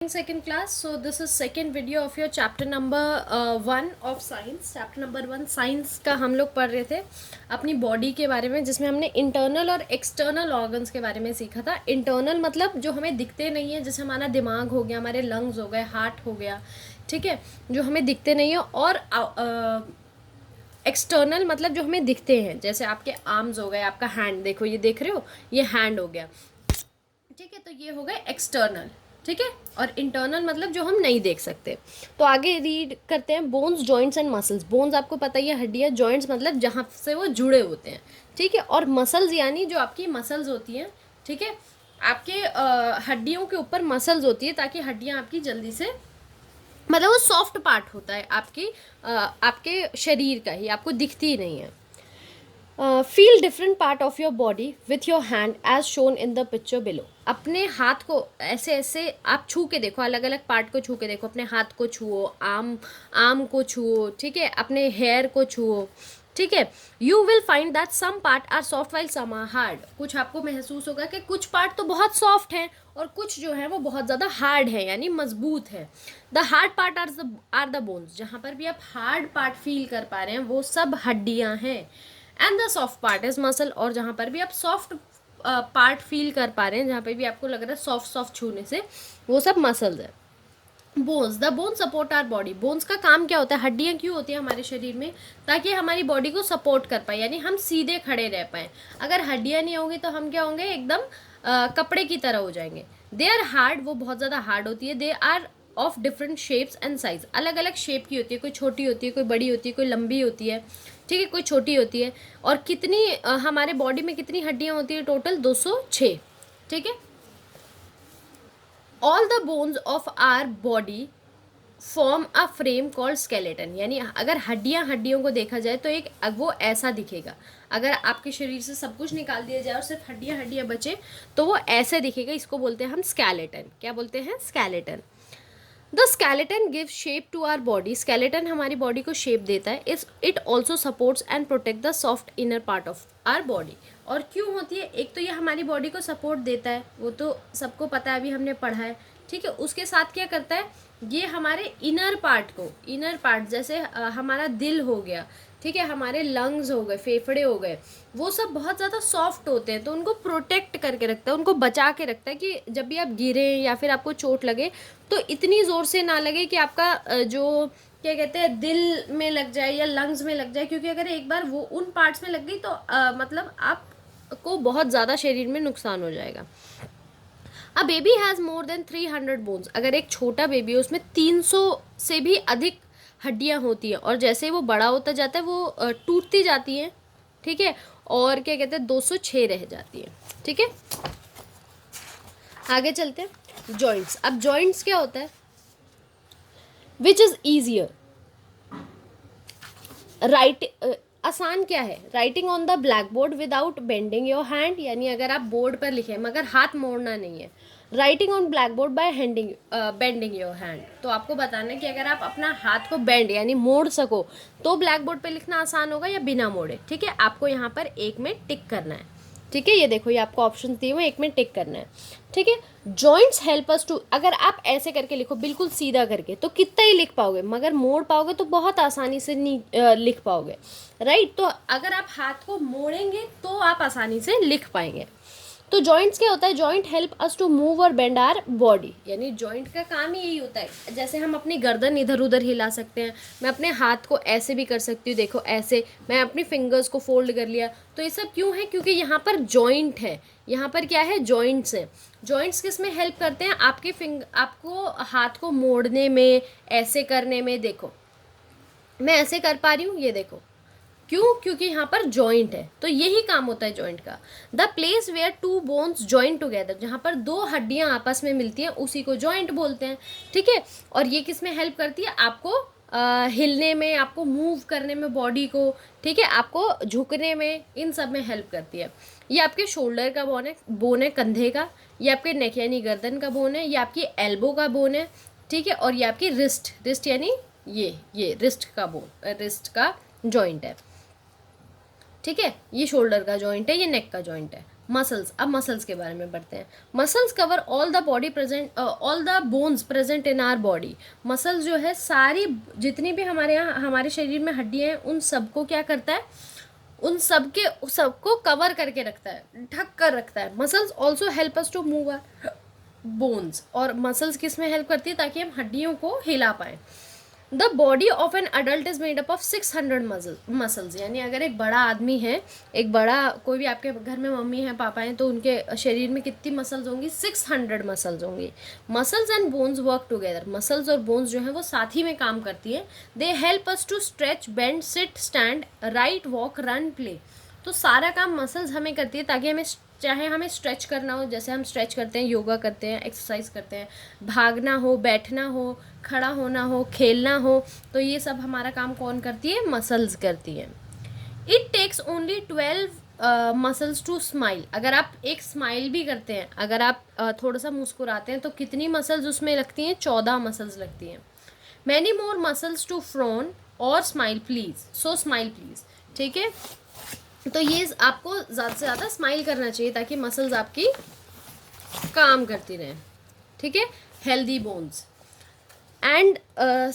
Second class. So this is second video of your chapter number 1 of science. Chapter number 1 science का हम लोग पढ़ रहे थे अपनी बॉडी के बारे में, जिसमें हमने इंटरनल और एक्सटर्नल ऑर्गन्स के बारे में सीखा था. इंटरनल मतलब जो हमें दिखते नहीं है, जैसे हमारा दिमाग हो गया, हमारे लंग्स हो गए, हार्ट हो गया, ठीक है, जो हमें दिखते नहीं है. और एक्सटर्नल मतलब जो हमें दिखते हैं, जैसे आपके आर्म्स हो गए, आपका हैंड देखो, ये देख रहे हो, ये हैंड हो गया, ठीक है. तो ये हो गए एक्सटर्नल, ठीक है. और इंटरनल मतलब जो हम नहीं देख सकते. तो आगे रीड करते हैं. Bones, joints and muscles. Bones आपको पता ही है, हड्डियाँ. जॉइंट्स मतलब जहाँ से वो जुड़े होते हैं, ठीक है. और मसल्स यानी जो आपकी मसल्स होती हैं, ठीक है, आपके हड्डियों के ऊपर मसल्स होती है, ताकि हड्डियाँ आपकी जल्दी से, मतलब वो सॉफ्ट पार्ट होता है आपकी आपके शरीर का ही, आपको दिखती ही नहीं है. Feel different part of your body with your hand as shown in the picture below. अपने हाथ को ऐसे ऐसे आप छू के देखो, अलग अलग पार्ट को छू के देखो. अपने हाथ को छुओ, आर्म को छुओ, ठीक है, अपने हेयर को छुओ, ठीक है. You will find that some part are soft while some are hard. कुछ आपको महसूस होगा कि कुछ पार्ट तो बहुत सॉफ्ट हैं और कुछ जो है वो बहुत ज़्यादा हार्ड है, यानी मजबूत है. The hard part are the bones. जहाँ पर भी आप हार्ड पार्ट फील कर पा रहे हैं वो सब हड्डियाँ हैं. And the soft part is muscle. और जहाँ पर भी आप सॉफ्ट पार्ट फील कर पा रहे हैं, जहाँ पर भी आपको लग रहा है सॉफ्ट सॉफ्ट छूने से, वो सब मसल्स है. Bones, the bone support our body. Bones का काम क्या होता है? हड्डियाँ क्यों होती है हमारे शरीर में? ताकि हमारी बॉडी को सपोर्ट कर पाए, यानी हम सीधे खड़े रह पाए. अगर हड्डियाँ नहीं होंगी तो हम क्या होंगे? एकदम कपड़े की तरह हो जाएंगे. They are hard. वो बहुत ज़्यादा हार्ड होती है. They are of different shapes and size. अलग अलग शेप की होती है, कोई छोटी होती है, कोई बड़ी होती है, कोई लंबी होती है, ठीक है, कोई छोटी होती है. और कितनी हमारे बॉडी में कितनी हड्डियाँ होती है? टोटल 206, ठीक है. All the bones of our body form a frame called skeleton. यानी अगर हड्डियों को देखा जाए तो एक वो ऐसा दिखेगा. अगर आपके शरीर से सब कुछ निकाल दिया जाए और सिर्फ हड्डियाँ बचे तो वो ऐसे दिखेगा. इसको बोलते हैं हम स्केलेटन. क्या बोलते हैं? Skeleton. The skeleton give shape to our body. Skeleton हमारी बॉडी को शेप देता है. It also supports and protect the soft inner part of our body. और क्यों होती है? एक तो ये हमारी बॉडी को सपोर्ट देता है, वो तो सबको पता है, अभी हमने पढ़ा है, ठीक है. उसके साथ क्या करता है? ये हमारे इनर पार्ट जैसे हमारा दिल हो गया, ठीक है, हमारे लंग्स हो गए, फेफड़े हो गए, वो सब बहुत ज़्यादा सॉफ्ट होते हैं, तो उनको प्रोटेक्ट करके रखता है, उनको बचा के रखता है कि जब भी आप गिरें या फिर आपको चोट लगे तो इतनी ज़ोर से ना लगे कि आपका जो क्या कहते हैं, दिल में लग जाए या लंग्स में लग जाए. क्योंकि अगर एक बार वो उन पार्ट्स में लग गई तो मतलब आपको बहुत ज़्यादा शरीर में नुकसान हो जाएगा. A baby has more than 300 bones. अगर एक छोटा बेबी है उसमें 300 से भी अधिक हड्डियाँ होती हैं, और जैसे वो बड़ा होता जाता है वो टूटती जाती हैं, ठीक है, और क्या कहते हैं 206 रह जाती है, ठीक है. आगे चलते हैं. जॉइंट्स. अब जॉइंट्स क्या होता है? Which is easier. राइट आसान क्या है? Writing on the black board without bending your hand. यानी अगर आप बोर्ड पर लिखें मगर हाथ मोड़ना नहीं है. Writing on blackboard by bending your hand. तो आपको बताना है कि अगर आप अपना हाथ को बेंड यानी मोड़ सको तो ब्लैक बोर्ड पर लिखना आसान होगा या बिना मोड़े, ठीक है. आपको यहाँ पर एक में टिक करना है, ठीक है. ये देखो, ये आपको ऑप्शन दिए हुए, एक में टिक करना है, ठीक है. Joints help us to. अगर आप ऐसे करके लिखो बिल्कुल सीधा करके तो कितना ही लिख पाओगे, मगर मोड़ पाओगे तो बहुत आसानी से नहीं लिख पाओगे, राइट. तो अगर आप हाथ को मोड़ेंगे तो आप आसानी से लिख पाएंगे. तो जॉइंट्स क्या होता है? Joint help us to move और बेंड आर बॉडी. यानी जॉइंट का काम ही यही होता है. जैसे हम अपनी गर्दन इधर उधर हिला सकते हैं, मैं अपने हाथ को ऐसे भी कर सकती हूँ, देखो ऐसे, मैं अपनी फिंगर्स को फोल्ड कर लिया. तो ये सब क्यों है? क्योंकि यहाँ पर जॉइंट है. यहाँ पर क्या है? जॉइंट्स है. जॉइंट्स किस में हेल्प करते हैं? आपको हाथ को मोड़ने में, ऐसे करने में. देखो मैं ऐसे कर पा रही हूँ, ये देखो. क्यों? क्योंकि यहाँ पर जॉइंट है. तो यही काम होता है जॉइंट का. The place where two bones join together. जहाँ पर दो हड्डियाँ आपस में मिलती हैं उसी को जॉइंट बोलते हैं, ठीक है. और ये किस में हेल्प करती है? आपको हिलने में, आपको मूव करने में बॉडी को, ठीक है, आपको झुकने में, इन सब में हेल्प करती है. ये आपके शोल्डर का बोन है कंधे का. ये आपके नेक यानी गर्दन का बोन है. ये आपकी एल्बो का बोन है, ठीक है. और ये आपकी रिस्ट यानी ये रिस्ट का जॉइंट है, ठीक है. ये शोल्डर का जॉइंट है, ये नेक का जॉइंट है. मसल्स, अब मसल्स के बारे में पढ़ते हैं। Muscles cover all the body present, all the bones present in our body. Muscles जो है सारी जितनी भी हमारे यहाँ हमारे शरीर में हड्डियाँ हैं उन सबको क्या करता है, उन सबको कवर करके रखता है, ढक कर रखता है। Muscles also help us to move our bones, और मसल्स किस में हेल्प करती है, ताकि हम हड्डियों को हिला पाएँ। The body of an adult is made up of 600 muscles, यानी अगर एक बड़ा आदमी है, एक बड़ा कोई भी आपके घर में मम्मी है पापा हैं, तो उनके शरीर में कितनी मसल्स होंगी, 600 मसल्स होंगी। Muscles and bones work together, muscles और बोन्स जो है वो साथ ही में काम करती है। They help us to stretch, bend, sit, stand, write, walk, run, play. तो सारा काम मसल्स हमें करती है, ताकि हमें चाहे हमें स्ट्रेच करना हो, जैसे हम स्ट्रेच करते हैं, योगा करते हैं, एक्सरसाइज करते हैं, भागना हो, बैठना हो, खड़ा होना हो, खेलना हो, तो ये सब हमारा काम कौन करती है, मसल्स करती है। It takes only 12 muscles to smile. अगर आप एक स्माइल भी करते हैं, अगर आप थोड़ा सा मुस्कुराते हैं, तो कितनी मसल्स उसमें लगती हैं, 14 मसल्स लगती हैं। Many more muscles to frown और smile please, so smile please. ठीक है, तो ये आपको ज़्यादा से ज़्यादा स्माइल करना चाहिए, ताकि मसल्स आपकी काम करती रहें। ठीक है, हेल्दी बोन्स एंड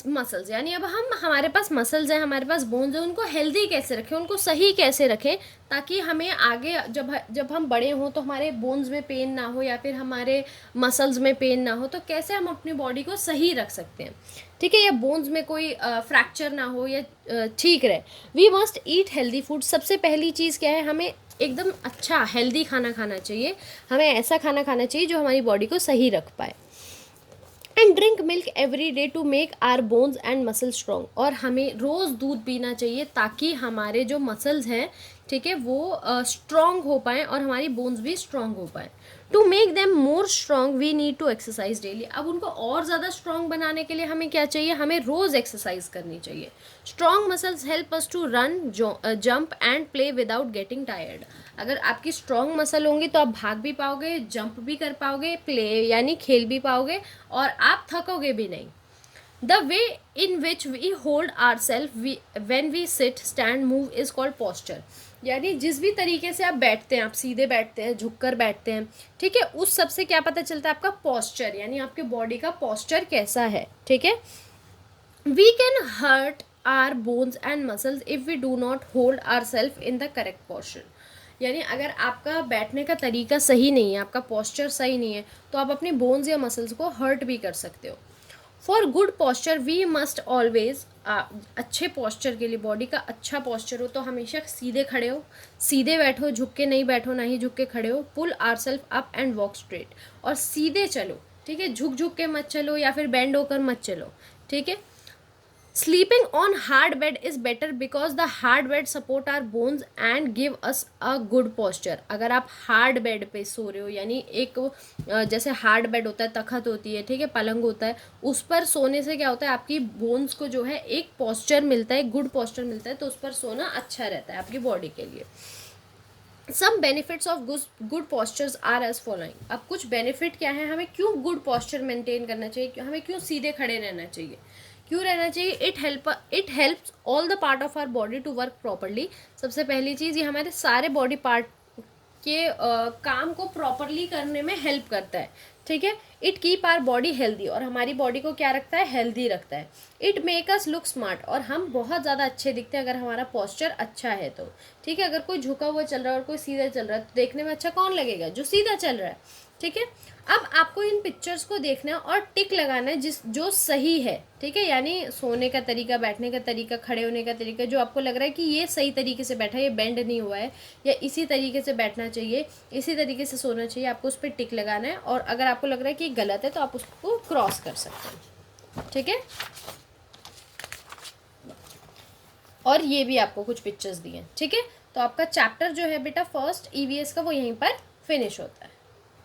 मसल्स, यानी अब हमारे पास मसल्स हैं, हमारे पास बोन्स हैं, उनको हेल्दी कैसे रखें, उनको सही कैसे रखें, ताकि हमें आगे जब हम बड़े हों तो हमारे बोन्स में पेन ना हो, या फिर हमारे मसल्स में पेन ना हो, तो कैसे हम अपनी बॉडी को सही रख सकते हैं। ठीक है, या बोन्स में कोई फ्रैक्चर ना हो, या ठीक रहे। We must eat healthy food. सबसे पहली चीज़ क्या है, हमें एकदम अच्छा हेल्दी खाना खाना चाहिए। हमें ऐसा खाना खाना चाहिए जो हमारी बॉडी को सही रख पाए। And drink milk every day to make our bones and muscle strong, और हमें रोज़ दूध पीना चाहिए, ताकि हमारे जो मसल्स हैं, ठीक है, वो स्ट्रॉन्ग हो पाएँ और हमारी बोन्स भी स्ट्रॉन्ग हो पाएँ। To make them more strong we need to exercise daily. अब उनको और ज़्यादा स्ट्रॉन्ग बनाने के लिए हमें क्या चाहिए, हमें रोज़ एक्सरसाइज करनी चाहिए। Strong muscles help us to run, jump and play without getting tired. अगर आपकी स्ट्रॉन्ग मसल होंगी तो आप भाग भी पाओगे, जंप भी कर पाओगे, प्ले यानी खेल भी पाओगे, और आप थकोगे भी नहीं। The way in which we hold our self when we sit, stand, move is called posture. यानी जिस भी तरीके से आप बैठते हैं, आप सीधे बैठते हैं, झुककर बैठते हैं, ठीक है, उस सब से क्या पता चलता है, आपका पॉस्चर, यानी आपके बॉडी का पॉस्चर कैसा है। ठीक है, we can hurt our bones and muscles if we do not hold our self in the correct posture. यानी अगर आपका बैठने का तरीका सही नहीं है, आपका पोस्चर सही नहीं है, तो आप अपने बोन्स या मसल्स को हर्ट भी कर सकते हो। For good posture we must always, अच्छे पोस्चर के लिए, बॉडी का अच्छा पोस्चर हो तो हमेशा सीधे खड़े हो, सीधे बैठो, झुक के नहीं बैठो, ना ही झुक के खड़े हो। Pull your self up and walk straight, और सीधे चलो। ठीक है, झुक झुक के मत चलो, या फिर बेंड होकर मत चलो। ठीक है, sleeping on hard bed is better because the hard bed support our bones and give us a good posture. अगर आप हार्ड बेड पे सो रहे हो, यानी एक जैसे हार्ड बेड होता है, तखत होती है, ठीक है, पलंग होता है, उस पर सोने से क्या होता है, आपकी बोन्स को जो है एक पोस्चर मिलता है, गुड पोस्चर मिलता है, तो उस पर सोना अच्छा रहता है आपकी बॉडी के लिए। Some benefits of good postures are as following. अब कुछ बेनिफिट क्या है, हमें क्यों गुड पोस्चर मेंटेन करना चाहिए, हमें क्यों सीधे खड़े रहना चाहिए, क्यों रहना चाहिए। It helps all the part of our body to work properly. सबसे पहली चीज़, ये हमारे सारे बॉडी पार्ट के काम को प्रॉपरली करने में हेल्प करता है। ठीक है, it keep our body healthy, और हमारी बॉडी को क्या रखता है, हेल्दी रखता है। It make us look smart, और हम बहुत ज़्यादा अच्छे दिखते हैं अगर हमारा पोस्चर अच्छा है तो। ठीक है, अगर कोई झुका हुआ चल रहा है और कोई सीधा चल रहा है, तो देखने में अच्छा कौन लगेगा, जो सीधा चल रहा है। ठीक है, अब आपको इन पिक्चर्स को देखना है और टिक लगाना है जो सही है। ठीक है, यानी सोने का तरीका, बैठने का तरीका, खड़े होने का तरीका, जो आपको लग रहा है कि ये सही तरीके से बैठा है, ये बेंड नहीं हुआ है, या इसी तरीके से बैठना चाहिए, इसी तरीके से सोना चाहिए, आपको उस पर टिक लगाना है। और अगर आपको लग रहा है कि गलत है तो आप उसको क्रॉस कर सकते हैं। ठीक है, और ये भी आपको कुछ पिक्चर्स दिए हैं। ठीक है, तो आपका चैप्टर जो है बेटा फर्स्ट ईवीएस का, वो यहीं पर फिनिश होता है।